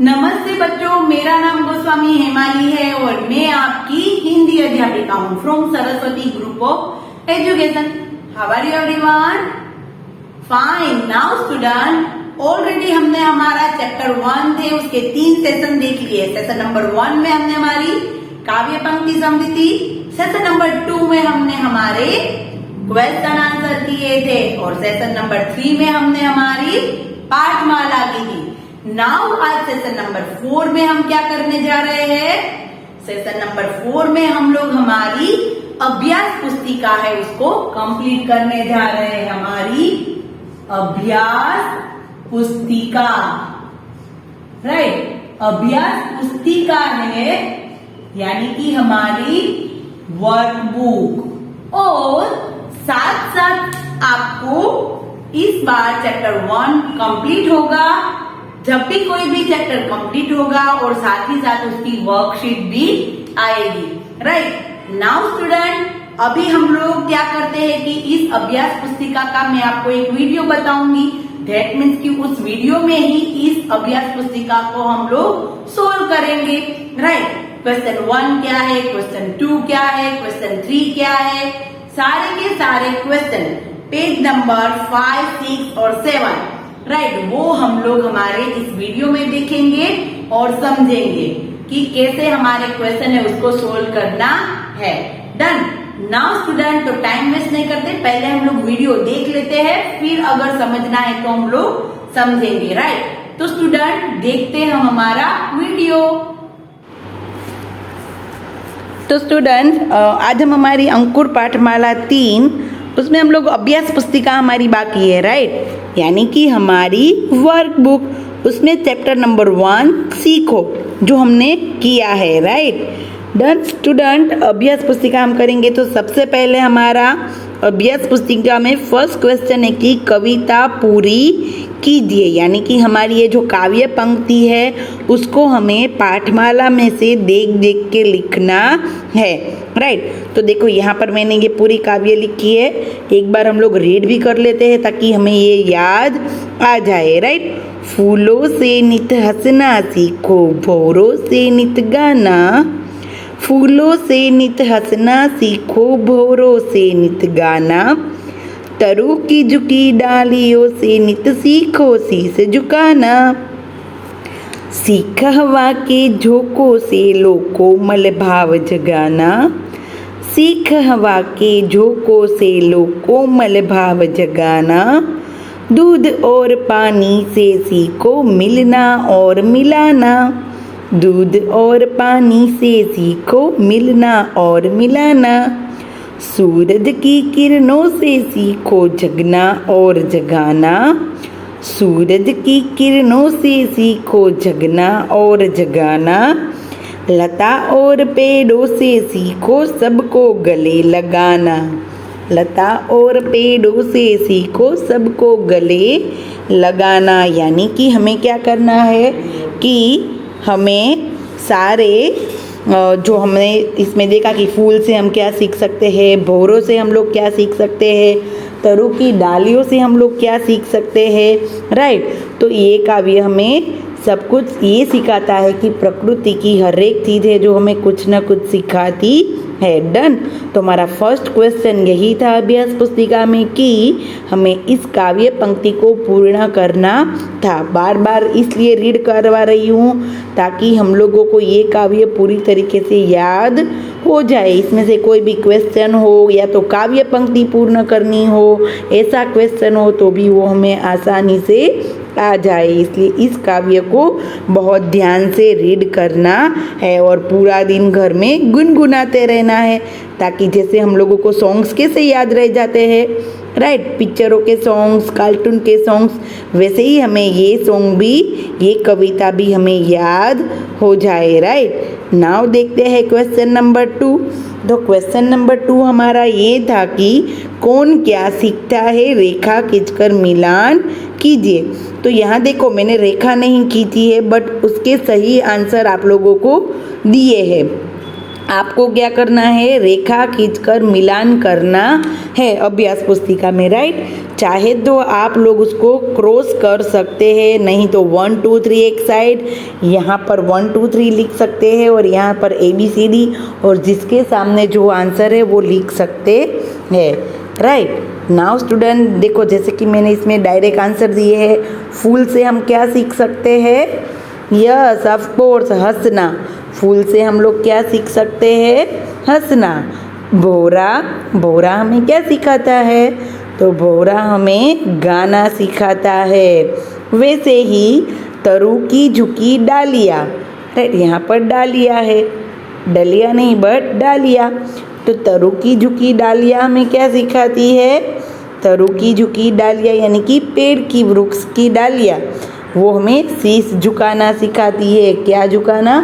नमस्ते बच्चों, मेरा नाम गोस्वामी हेमाली है और मैं आपकी हिंदी अध्यापिका हूँ from Saraswati group of education. How are you everyone? Fine. Now student, already हमने हमारा चैप्टर 1 थे, उसके 3 सेशन देख लिए। सेशन नंबर 1 में हमने हमारी काव्य पंक्ति समझी थी। सेशन नंबर 2 में हमने हमारे क्वेश्चन आंसर किए थे और सेशन नंबर 3 में हमने हमारी पाठमाला की थी। नाउ आज सेशन नंबर 4 में हम क्या करने जा रहे हैं? सेशन नंबर 4 में हम लोग हमारी अभ्यास पुस्तिका है उसको कंप्लीट करने जा रहे हैं। हमारी अभ्यास पुस्तिका, राइट, अभ्यास पुस्तिका है यानी कि हमारी वर्कबुक। और साथ साथ आपको इस बार चैप्टर 1 कंप्लीट होगा। जब भी कोई भी चैप्टर कंप्लीट होगा और साथ ही साथ उसकी वर्कशीट भी आएगी, राइट। नाउ स्टूडेंट, अभी हम लोग क्या करते हैं कि इस अभ्यास पुस्तिका का मैं आपको एक वीडियो बताऊंगी। दैट मीन्स कि उस वीडियो में ही इस अभ्यास पुस्तिका को हम लोग सोल्व करेंगे, राइट। क्वेश्चन 1 क्या है, क्वेश्चन 2 क्या है, क्वेश्चन 3 क्या है, सारे के सारे क्वेश्चन पेज नंबर 5, 6 और 7, राइट, वो हम लोग हमारे इस वीडियो में देखेंगे और समझेंगे कि कैसे हमारे क्वेश्चन है उसको सोल्व करना है। डन। नाउ स्टूडेंट, तो टाइम वेस्ट नहीं करते, पहले हम लोग वीडियो देख लेते हैं, फिर अगर समझना है तो हम लोग समझेंगे, राइट। तो स्टूडेंट देखते हैं हम हमारा वीडियो। तो स्टूडेंट, आज हम हमारी अंकुर पाठमाला 3 उसमें हम लोग अभ्यास पुस्तिका हमारी बाकी है, राइट, यानी कि हमारी वर्कबुक। उसमें चैप्टर नंबर 1 सीखो जो हमने किया है, राइट। डन स्टूडेंट, अभ्यास पुस्तिका हम करेंगे तो सबसे पहले हमारा अभ्यास पुस्तिका में फर्स्ट क्वेश्चन है कि कविता पूरी कीजिए, यानी कि हमारी ये जो काव्य पंक्ति है उसको हमें पाठमाला में से देख देख के लिखना है, राइट। तो देखो यहाँ पर मैंने ये पूरी काव्य लिखी है, एक बार हम लोग रीड भी कर लेते हैं ताकि हमें ये याद आ जाए, राइट। फूलों से नित हंसना सीखो, भौरों से नित गाना, फूलों से नित हंसना सीखो, भौरों से नित गाना, तरु की झुकी डालियों से नित सीखो शीस झुकाना, सीख हवा के झोंकों से लो कोमल भाव जगाना, सीख हवा के झोंकों से लो कोमल भाव जगाना, दूध और पानी से सीखो मिलना और मिलाना, दूध और पानी से सीखो मिलना और मिलाना, सूरज की किरणों से सीखो जगना और जगाना, सूरज की किरणों से सीखो जगना और जगाना, लता और पेड़ों से सीखो सबको गले लगाना, लता और पेड़ों से सीखो सबको गले लगाना, यानी कि हमें क्या करना है कि हमें सारे जो हमने इसमें देखा कि फूल से हम क्या सीख सकते हैं, भौरों से हम लोग क्या सीख सकते हैं, तरु की डालियों से हम लोग क्या सीख सकते हैं, राइट। तो ये काव्य हमें सब कुछ ये सिखाता है कि प्रकृति की हर एक चीज़ है जो हमें कुछ ना कुछ सिखाती है। डन। तो हमारा फर्स्ट क्वेश्चन यही था अभ्यास पुस्तिका में कि हमें इस काव्य पंक्ति को पूर्ण करना था। बार बार इसलिए रीड करवा रही हूँ ताकि हम लोगों को ये काव्य पूरी तरीके से याद हो जाए। इसमें से कोई भी क्वेश्चन हो या तो काव्य पंक्ति पूर्ण करनी हो, ऐसा क्वेश्चन हो तो भी वो हमें आसानी से आ जाए। इसलिए इस काव्य को बहुत ध्यान से रीड करना है और पूरा दिन घर में गुनगुनाते रहना है ताकि जैसे हम लोगों को सॉन्ग्स कैसे याद रह जाते हैं, राइट, पिक्चरों के सॉन्ग्स, कार्टून के सॉन्ग्स, वैसे ही हमें ये सॉन्ग भी, ये कविता भी हमें याद हो जाए, राइट। नाउ देखते हैं क्वेश्चन नंबर 2। तो क्वेश्चन नंबर 2 हमारा ये था कि कौन क्या सीखता है, रेखा खींचकर मिलान कीजिए। तो यहाँ देखो मैंने रेखा नहीं खींची है बट उसके सही आंसर आप लोगों को दिए हैं। आपको क्या करना है, रेखा खींचकर मिलान करना है अभ्यास पुस्तिका में, राइट। चाहे तो आप लोग उसको क्रॉस कर सकते हैं, नहीं तो 1 2 3 एक साइड, यहाँ पर 1 2 3 लिख सकते हैं और यहाँ पर ABCD, और जिसके सामने जो आंसर है वो लिख सकते हैं, राइट। नाउ स्टूडेंट देखो, जैसे कि मैंने इसमें डायरेक्ट आंसर दिए हैं। फूल से हम क्या सीख सकते हैं? यस ऑफ कोर्स, हंसना। फूल से हम लोग क्या सीख सकते हैं? हंसना। भौरा, भौरा हमें क्या सिखाता है? तो भौरा हमें गाना सिखाता है। वैसे ही तरु की झुकी डालिया, राइट, यहाँ पर डालिया है, डलिया नहीं बट डालिया। तो तरु की झुकी डालिया हमें क्या सिखाती है? तरु की झुकी डालिया यानी कि पेड़ की, वृक्ष की डालिया, वो हमें शीश झुकाना सिखाती है। क्या झुकाना?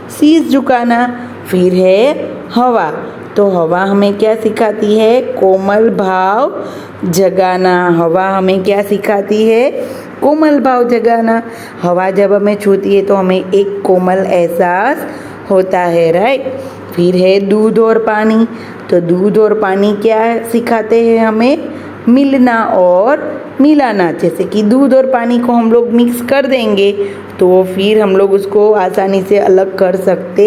शीश झुकाना। फिर है हवा, तो हवा हमें क्या सिखाती है? कोमल भाव जगाना। हवा हमें क्या सिखाती है? कोमल भाव जगाना। हवा जब हमें छूती है तो हमें एक कोमल एहसास होता है, राइट। फिर है दूध और पानी, तो दूध और पानी क्या सिखाते हैं हमें? मिलना और मिलाना। जैसे कि दूध और पानी को हम लोग मिक्स कर देंगे तो फिर हम लोग उसको आसानी से अलग कर सकते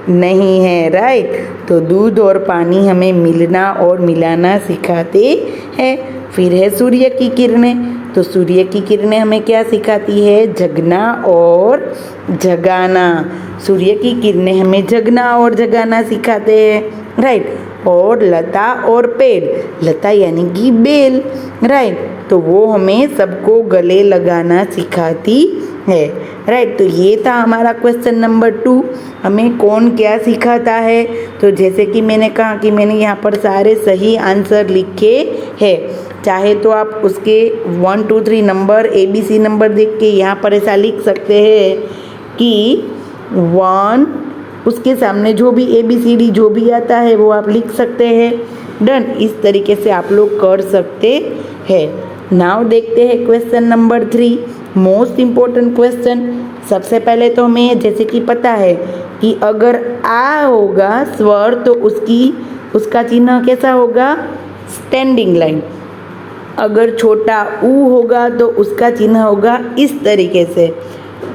नहीं हैं, राइट। तो दूध और पानी हमें मिलना और मिलाना सिखाते हैं। फिर है सूर्य की किरणें, तो सूर्य की किरणें हमें क्या सिखाती है? जगना और जगाना। सूर्य की किरणें हमें जगना और जगाना सिखाते हैं, राइट। और लता और पेड़, लता यानी कि बेल, राइट, तो वो हमें सबको गले लगाना सिखाती है, राइट। तो ये था हमारा क्वेश्चन नंबर 2, हमें कौन क्या सिखाता है। तो जैसे कि मैंने कहा कि मैंने यहाँ पर सारे सही आंसर लिखे हैं। चाहे तो आप उसके 1 2 3 नंबर ABC नंबर देख के यहाँ पर ऐसा लिख सकते हैं कि 1, उसके सामने जो भी ABCD जो भी आता है वो आप लिख सकते हैं। डन, इस तरीके से आप लोग कर सकते हैं। नाउ देखते हैं question number 3, most important question. सबसे पहले तो हमें जैसे कि पता है कि अगर आ होगा स्वर तो उसका चिन्ह कैसा होगा? Standing line. अगर छोटा ऊ होगा तो उसका चिन्ह होगा इस तरीके से।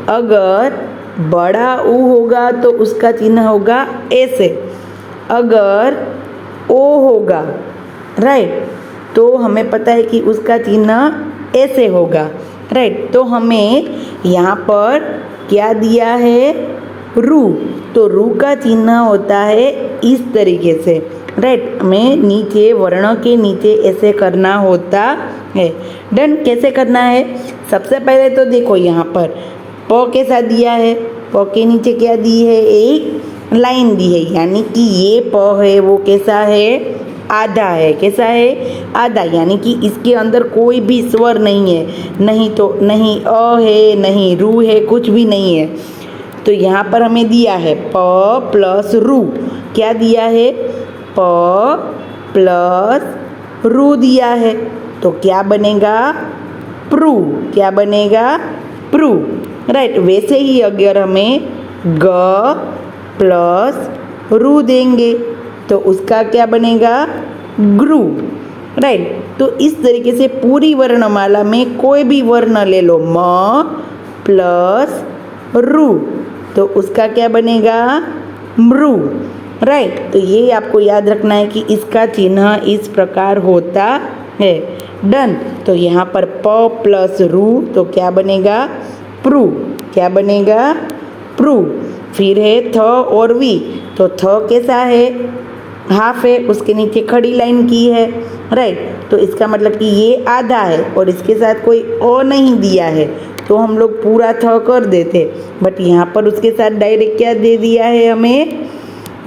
अगर बड़ा ऊ होगा तो उसका चिन्ह होगा ऐसे। अगर ओ होगा, राइट, तो हमें पता है कि उसका चिन्ह ऐसे होगा, राइट। तो हमें यहाँ पर क्या दिया है? रू, तो रू का चिन्ह होता है इस तरीके से, राइट। हमें नीचे वर्ण के नीचे ऐसे करना होता है। डन, कैसे करना है? सबसे पहले तो देखो यहाँ पर प कैसा दिया है? प के नीचे क्या दी है? एक लाइन दी है, यानी कि ये प है वो कैसा है? आधा है। कैसा है? आधा, यानी कि इसके अंदर कोई भी स्वर नहीं है, नहीं तो नहीं अ है, नहीं रू है, कुछ भी नहीं है। तो यहाँ पर हमें दिया है प प्लस रू। क्या दिया है? प प्लस रू दिया है, तो क्या बनेगा? प्रू। क्या बनेगा? प्रू, राइट। वैसे ही अगर हमें ग प्लस रू देंगे तो उसका क्या बनेगा? ग्रू, राइट। तो इस तरीके से पूरी वर्णमाला में कोई भी वर्ण ले लो, म प्लस रू, तो उसका क्या बनेगा? मृ, राइट। तो ये आपको याद रखना है कि इसका चिन्ह इस प्रकार होता है। डन, तो यहाँ पर प प्लस रू, तो क्या बनेगा? प्रू। क्या बनेगा? प्रू। फिर है थ और वी, तो थ कैसा है? हाफ है, उसके नीचे खड़ी लाइन की है, राइट। तो इसका मतलब कि ये आधा है और इसके साथ कोई ओ नहीं दिया है, तो हम लोग पूरा थ कर देते, बट यहाँ पर उसके साथ डायरेक्ट क्या दे दिया है? हमें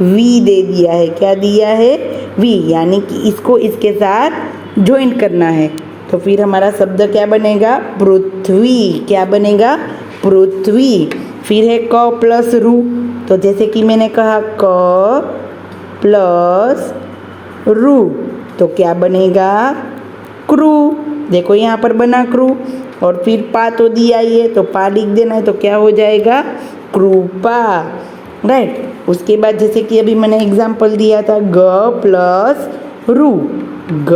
वी दे दिया है। क्या दिया है? वी, यानी कि इसको इसके साथ ज्वाइन करना है। तो फिर हमारा शब्द क्या बनेगा? पृथ्वी। क्या बनेगा? पृथ्वी। फिर है क प्लस रू, तो जैसे कि मैंने कहा क प्लस रू, तो क्या बनेगा? क्रू। देखो यहाँ पर बना क्रू, और फिर पा तो दिया ही है तो पा लिख देना है, तो क्या हो जाएगा? कृपा, राइट। उसके बाद जैसे कि अभी मैंने एग्जाम्पल दिया था ग प्लस रू, ग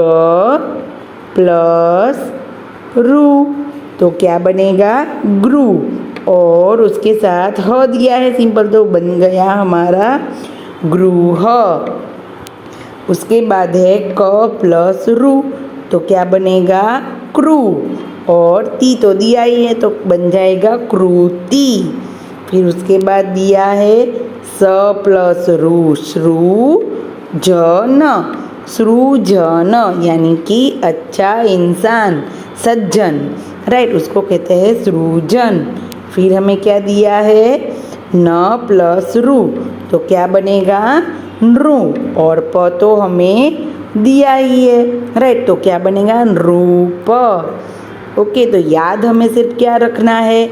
प्लस रू, तो क्या बनेगा ग्रू। और उसके साथ ह दिया है सिंपल, तो बन गया हमारा ग्रूह। उसके बाद है क प्लस रू, तो क्या बनेगा क्रू। और ती तो दिया ही है तो बन जाएगा क्रूती। फिर उसके बाद दिया है स प्लस रू, सृजन, सृजन यानी कि अच्छा इंसान, सज्जन, राइट, उसको कहते हैं सृजन। फिर हमें क्या दिया है न प्लस रू, तो क्या बनेगा नृ। और प तो हमें दिया ही है, राइट, तो क्या बनेगा नृप। ओके, तो याद हमें सिर्फ क्या रखना है,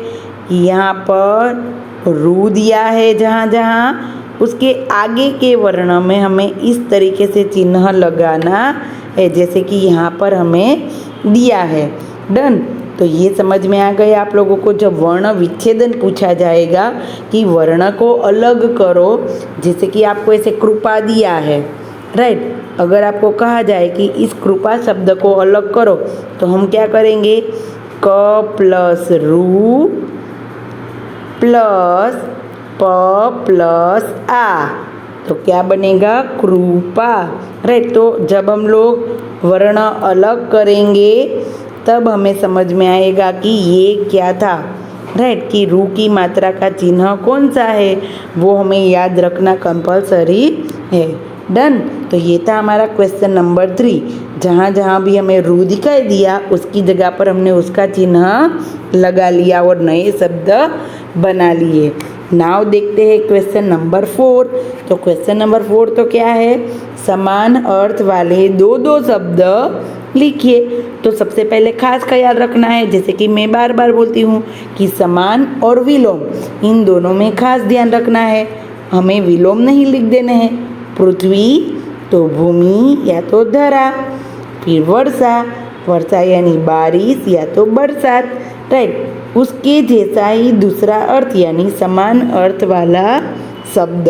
यहाँ पर रू दिया है जहाँ जहाँ, उसके आगे के वर्ण में हमें इस तरीके से चिन्ह लगाना है जैसे कि यहाँ पर हमें दिया है। डन। तो ये समझ में आ गया आप लोगों को। जब वर्ण विच्छेदन पूछा जाएगा कि वर्ण को अलग करो, जैसे कि आपको ऐसे कृपा दिया है, राइट, अगर आपको कहा जाए कि इस कृपा शब्द को अलग करो तो हम क्या करेंगे, क प्लस रू प्लस प प्लस आ, तो क्या बनेगा कृपा, राइट। तो जब हम लोग वर्ण अलग करेंगे तब हमें समझ में आएगा कि ये क्या था, राइट, कि रू की मात्रा का चिन्ह कौन सा है वो हमें याद रखना कंपलसरी है। डन। तो ये था हमारा क्वेश्चन नंबर 3। जहाँ जहाँ भी हमें रू दिखाई दिया उसकी जगह पर हमने उसका चिन्ह लगा लिया और नए शब्द बना लिए। नाउ देखते हैं क्वेश्चन नंबर 4। तो क्वेश्चन नंबर 4 तो क्या है, समान अर्थ वाले दो दो शब्द लिखिए। तो सबसे पहले खास ख्याल रखना है, जैसे कि मैं बार बार बोलती हूँ कि समान और विलोम इन दोनों में खास ध्यान रखना है, हमें विलोम नहीं लिख देने हैं। पृथ्वी तो भूमि या तो धरा, फिर वर्षा, वर्षा यानी बारिश या तो बरसात, राइट, उसके जैसा ही दूसरा अर्थ यानी समान अर्थ वाला शब्द,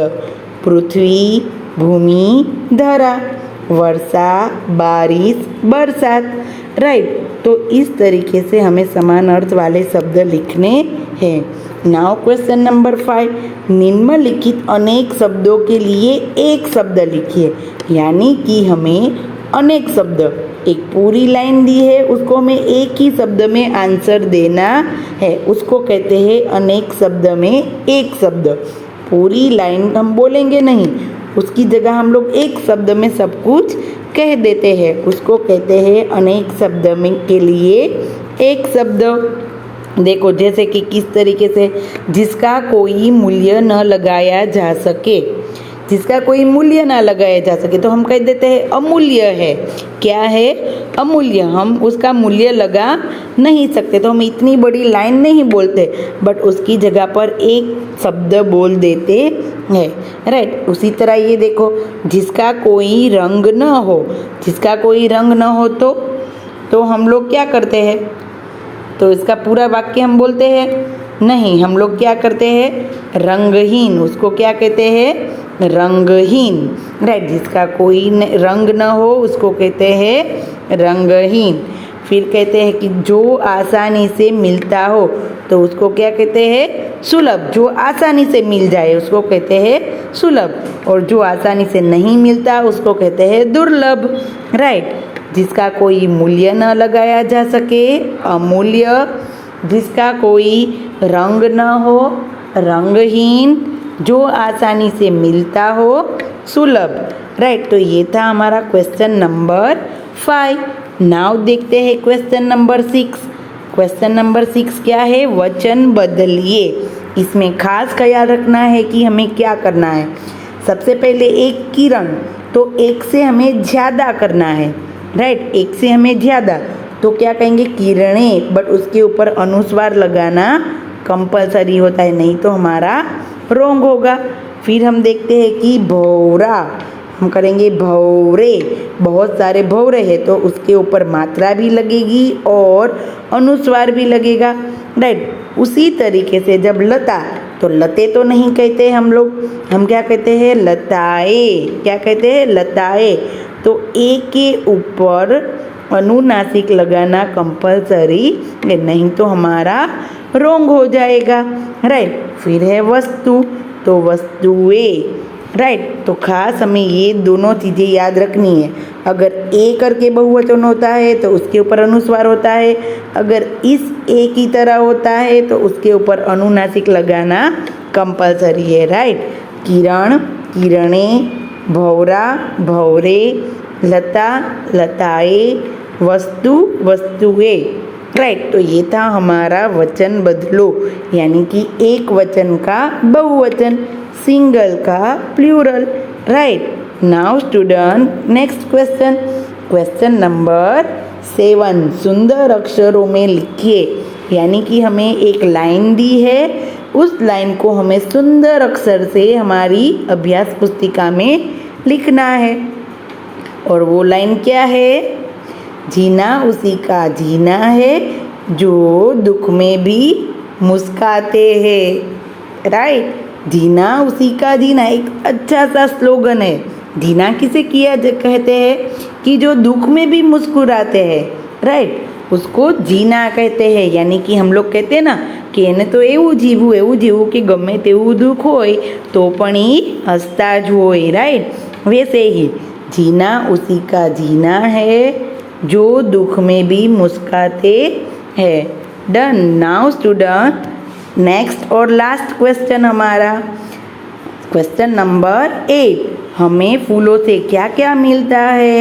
पृथ्वी भूमि धरा, वर्षा बारिश बरसात, राइट। तो इस तरीके से हमें समान अर्थ वाले शब्द लिखने हैं। नाउ क्वेश्चन नंबर 5, निम्नलिखित अनेक शब्दों के लिए एक शब्द लिखिए। यानी कि हमें अनेक शब्द, एक पूरी लाइन दी है उसको हमें एक ही शब्द में आंसर देना है, उसको कहते हैं अनेक शब्द में एक शब्द। पूरी लाइन हम बोलेंगे नहीं, उसकी जगह हम लोग एक शब्द में सब कुछ कह देते हैं, उसको कहते हैं अनेक शब्द में के लिए एक शब्द। देखो जैसे कि किस तरीके से, जिसका कोई मूल्य न लगाया जा सके, जिसका कोई मूल्य ना लगाया जा सके तो हम कह देते हैं अमूल्य है। क्या है, अमूल्य, हम उसका मूल्य लगा नहीं सकते तो हम इतनी बड़ी लाइन नहीं बोलते, बट उसकी जगह पर एक शब्द बोल देते हैं, राइट। उसी तरह ये देखो, जिसका कोई रंग न हो, जिसका कोई रंग न हो तो हम लोग क्या करते हैं, तो इसका पूरा वाक्य हम बोलते हैं नहीं, हम लोग क्या करते हैं रंगहीन, उसको क्या कहते हैं रंगहीन, राइट। जिसका कोई रंग न हो उसको कहते हैं रंगहीन। फिर कहते हैं कि जो आसानी से मिलता हो तो उसको क्या कहते हैं सुलभ, जो आसानी से मिल जाए उसको कहते हैं सुलभ, और जो आसानी से नहीं मिलता उसको कहते हैं दुर्लभ, राइट। जिसका कोई मूल्य न लगाया जा सके अमूल्य, जिसका कोई रंग न हो रंगहीन, जो आसानी से मिलता हो सुलभ, राइट। तो ये था हमारा क्वेश्चन नंबर 5। नाउ देखते हैं क्वेश्चन नंबर 6। क्वेश्चन नंबर 6 क्या है, वचन बदलिए। इसमें खास ख्याल रखना है कि हमें क्या करना है। सबसे पहले एक किरण, तो एक से हमें ज़्यादा करना है, राइट, एक से हमें ज़्यादा, तो क्या कहेंगे किरणें, बट उसके ऊपर अनुस्वार लगाना कंपलसरी होता है, नहीं तो हमारा रॉन्ग होगा। फिर हम देखते हैं कि भौरा, हम करेंगे भौरे, बहुत सारे भौरे हैं तो उसके ऊपर मात्रा भी लगेगी और अनुस्वार भी लगेगा, राइट। उसी तरीके से जब लता, तो लते तो नहीं कहते हम लोग, हम क्या कहते हैं? लताए। क्या कहते हैं? लताए। तो ए के ऊपर अनुनासिक लगाना कंपलसरी है, नहीं तो हमारा रॉन्ग हो जाएगा। राइट। फिर है वस्तु, तो वस्तुएं। राइट। तो खास हमें ये दोनों चीज़ें याद रखनी है। अगर ए करके बहुवचन होता है तो उसके ऊपर अनुस्वार होता है, अगर इस ए की तरह होता है तो उसके ऊपर अनुनासिक लगाना कंपलसरी है। राइट। किरण, किरणे, भौरा, भौरे, लता, लताए, वस्तु, वस्तुएं। राइट। तो ये था हमारा वचन बदलो, यानी कि एक वचन का बहुवचन, सिंगल का plural. Right. Now student, next question, question number 7। सुंदर अक्षरों में लिखिए, यानी कि हमें एक लाइन दी है, उस लाइन को हमें सुंदर अक्षर से हमारी अभ्यास पुस्तिका में लिखना है। और वो लाइन क्या है? जीना उसी का जीना है जो दुख में भी मुस्काते हैं। राइट। जीना उसी का जीना एक अच्छा सा स्लोगन है। जीना किसे किया कहते हैं? कि जो दुख में भी मुस्कुराते हैं। राइट। उसको जीना कहते हैं। यानी कि हम लोग कहते हैं ना कि એને તો એવું જીવવું કે ગમે તેવું દુઃખ હોય તો પણ એ હસતા જ હોય। રાइट। वैसे ही जीना उसी का जीना है जो दुख में भी मुस्कुराते हैं। डन। नाउ स्टूडेंट, नेक्स्ट और लास्ट क्वेश्चन हमारा, क्वेश्चन नंबर 8। हमें फूलों से क्या क्या मिलता है?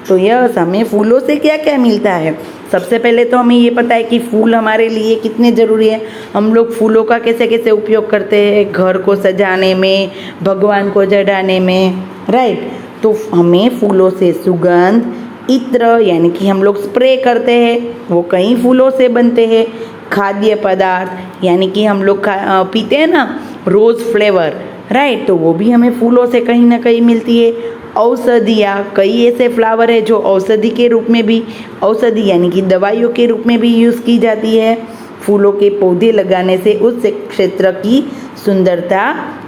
तो यस, हमें फूलों से क्या क्या मिलता है? सबसे पहले तो हमें ये पता है कि फूल हमारे लिए कितने ज़रूरी है। हम लोग फूलों का कैसे कैसे उपयोग करते हैं? घर को सजाने में, भगवान को चढ़ाने में। राइट। तो हमें फूलों से सुगंध, इत्र यानी कि हम लोग स्प्रे करते हैं, वो कई फूलों से बनते हैं। खाद्य पदार्थ यानी कि हम लोग पीते हैं ना रोज़ फ्लेवर। राइट। तो वो भी हमें फूलों से कहीं ना कहीं मिलती है। औषधियाँ, कई ऐसे फ्लावर है जो औषधि के रूप में भी, औषधि यानी कि दवाइयों के रूप में भी यूज़ की जाती है। फूलों के पौधे लगाने से उस क्षेत्र की सुंदरता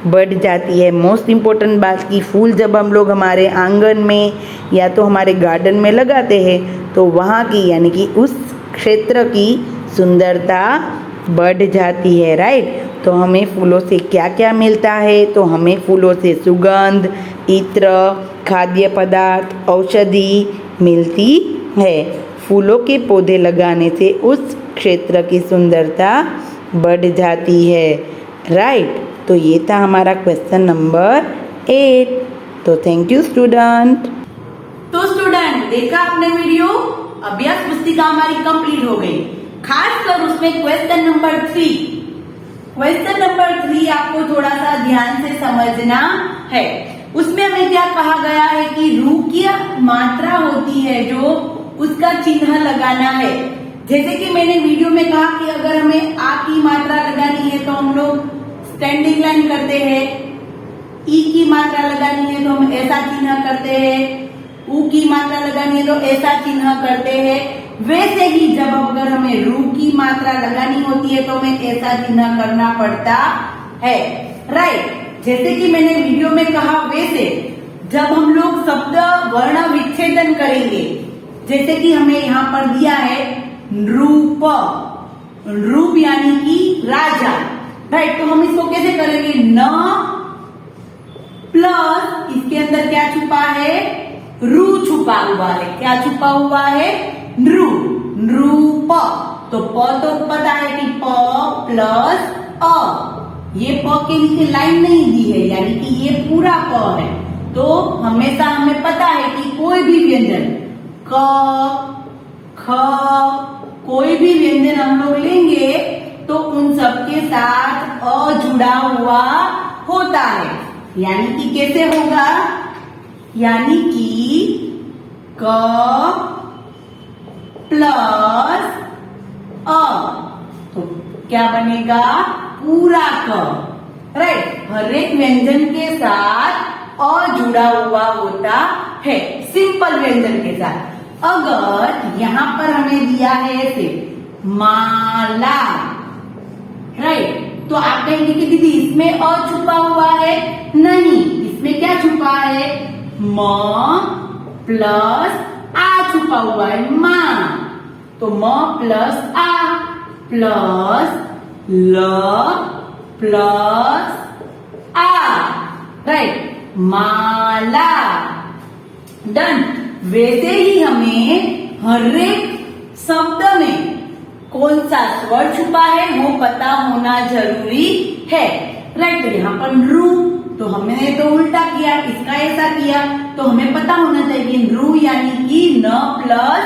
बढ़ जाती है। मोस्ट इम्पोर्टेंट बात कि फूल जब हम लोग हमारे आंगन में या तो हमारे गार्डन में लगाते हैं तो वहाँ की यानी कि उस क्षेत्र की सुंदरता बढ़ जाती है। राइट। तो हमें फूलों से क्या क्या मिलता है? तो हमें फूलों से सुगंध, इत्र, खाद्य पदार्थ, औषधि मिलती है। फूलों के पौधे लगाने से उस क्षेत्र की सुंदरता बढ़ जाती है। राइट। तो ये था हमारा क्वेश्चन नंबर 8। तो थैंक यू स्टूडेंट। तो स्टूडेंट, देखा आपने वीडियो, अभ्यास पुस्तिका हमारी कंप्लीट हो गई। खासकर उसमें क्वेश्चन नंबर 3, क्वेश्चन नंबर 3 आपको थोड़ा सा ध्यान से समझना है। उसमें हमें क्या कहा गया है कि रू की मात्रा होती है जो उसका चिन्ह लगाना है। जैसे कि मैंने वीडियो में कहा कि अगर हमें आ की मात्रा लगानी है तो हम लोग स्टैंडिंग लाइन करते हैं, ई की मात्रा लगानी है तो हम ऐसा चिन्ह करते हैं, ऊ की मात्रा लगानी है तो ऐसा चिन्ह करते हैं। वैसे ही जब अगर हमें रू की मात्रा लगानी होती है तो हमें ऐसा चिन्ह करना पड़ता है। राइट। जैसे कि मैंने वीडियो में कहा, वैसे जब हम लोग शब्द वर्ण विच्छेदन करेंगे, जैसे कि हमें यहाँ पर दिया है नृप, नृप यानी कि राजा। राइट। तो हम इसको कैसे करेंगे? न प्लस इसके अंदर क्या छुपा है? रू छुपा हुआ है। क्या छुपा हुआ है? नृ, नृप। तो प तो पता है कि प प्लस अ, ये प के नीचे लाइन नहीं दी है, यानी कि ये पूरा प है। तो हमेशा हमें पता है कि कोई भी व्यंजन क, ख, कोई भी व्यंजन हम लोग लेंगे तो उन सबके साथ अ जुड़ा हुआ होता है। यानी कि कैसे होगा? यानी कि क प्लस अ, तो क्या बनेगा? पूरा क। राइट। हर एक व्यंजन के साथ अ जुड़ा हुआ होता है, सिंपल व्यंजन के साथ। अगर यहां पर हमें दिया है ऐसे माला, राइट, तो आप कहेंगे कि दीदी इसमें अ छुपा हुआ है, नहीं, इसमें क्या छुपा है, म प्लस आ छुपा हुआ है, माँ। तो म प्लस आ प्लस ल प्लस आ, राइट, माला। डन। वैसे ही हमें हर एक शब्द में कौन सा स्वर छुपा है वो पता होना जरूरी है, राइट। तो यहाँ पर रू, तो हमने तो उल्टा किया, इसका ऐसा किया, तो हमें पता होना चाहिए रू यानी कि न प्लस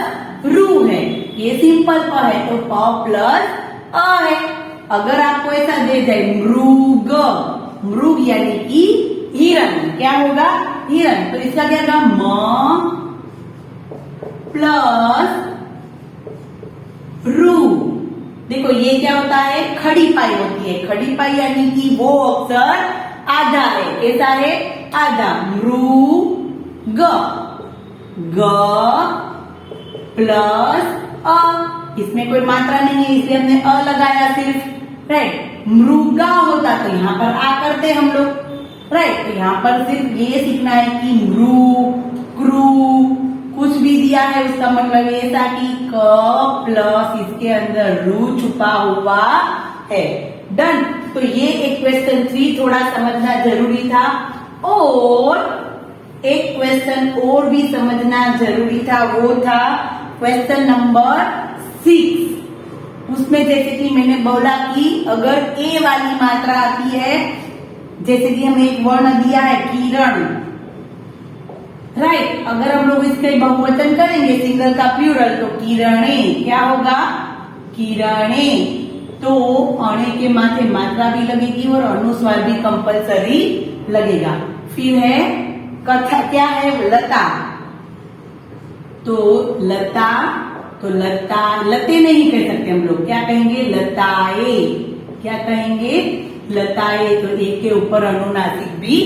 रू है, ये सिंपल प है तो प प्लस अ है। अगर आपको ऐसा दे जाए मृग, मृग यानी कि हिरण, क्या होगा, हिरण, तो इसका क्या होगा, म प्लस रू। देखो ये क्या होता है, खड़ी पाई होती है, खड़ी पाई यानी कि वो अक्षर आधा है, कैसा है, आधा। मृग, ग प्लस अ, इसमें कोई मात्रा नहीं है इसलिए हमने अ लगाया सिर्फ, राइट। मृगा होता तो यहाँ पर आ करते हम लोग, राइट। तो यहाँ पर सिर्फ ये सीखना है कि मृ क्रू कुछ भी दिया है उसका मतलब ऐसा कि क प्लस इसके अंदर रू छुपा हुआ है। डन। तो ये एक क्वेश्चन 3 थोड़ा समझना जरूरी था, और एक क्वेश्चन और भी समझना जरूरी था, वो था क्वेश्चन नंबर 6। उसमें जैसे कि मैंने बोला कि अगर ए वाली मात्रा आती है, जैसे कि हमें एक वर्ण दिया है किरण, राइट। अगर हम लोग इसके बहुवचन करेंगे सिंगल का प्लूरल, तो किरणे, क्या होगा, किरणे। तो अणे के माथे मात्रा भी लगेगी और अनुस्वार भी कंपलसरी लगेगा। फिर है कथा, क्या है, लता, तो लता, तो लता, लते नहीं कह सकते हम लोग, क्या कहेंगे, लताए, क्या कहेंगे, लताए। तो एक के ऊपर अनुनासिक भी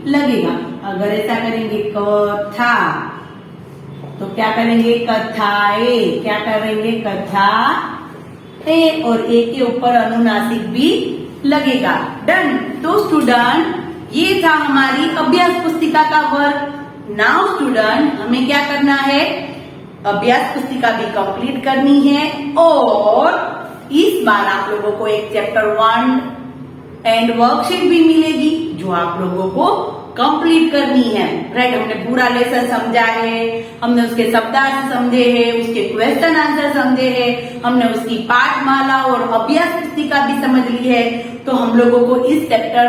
लगेगा। अगर ऐसा करेंगे कथा, तो क्या करेंगे, कथाए, क्या करेंगे, कथा ए, और एक के ऊपर अनुनासिक भी लगेगा। डन। तो स्टूडेंट ये था हमारी अभ्यास पुस्तिका का वर्क। नाउ स्टूडेंट हमें क्या करना है, अभ्यास पुस्तिका भी कंप्लीट करनी है, और इस बार आप लोगों को एक चैप्टर 1 एंड वर्कशीट भी मिलेगी जो आप लोगों को कंप्लीट करनी है, राइट। हमने पूरा लेसन समझा है, हमने उसके शब्दार्थ समझे हैं, उसके क्वेश्चन आंसर समझे हैं, हमने उसकी पाठमाला और अभ्यास पुस्तिका भी समझ ली है। तो हम लोगों को इस चैप्टर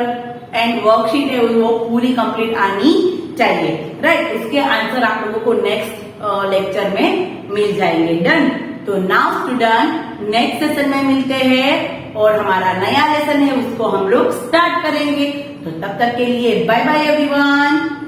एंड वर्कशीट है वो पूरी कंप्लीट आनी चाहिए, राइट। उसके आंसर आप लोगों को नेक्स्ट लेक्चर में मिल जाएंगे। डन। तो नाउ स्टूडेंट नेक्स्ट सेशन में मिलते हैं और हमारा नया लेसन है उसको हम लोग स्टार्ट करेंगे। तो तब तक के लिए बाय बाय एवरीवन।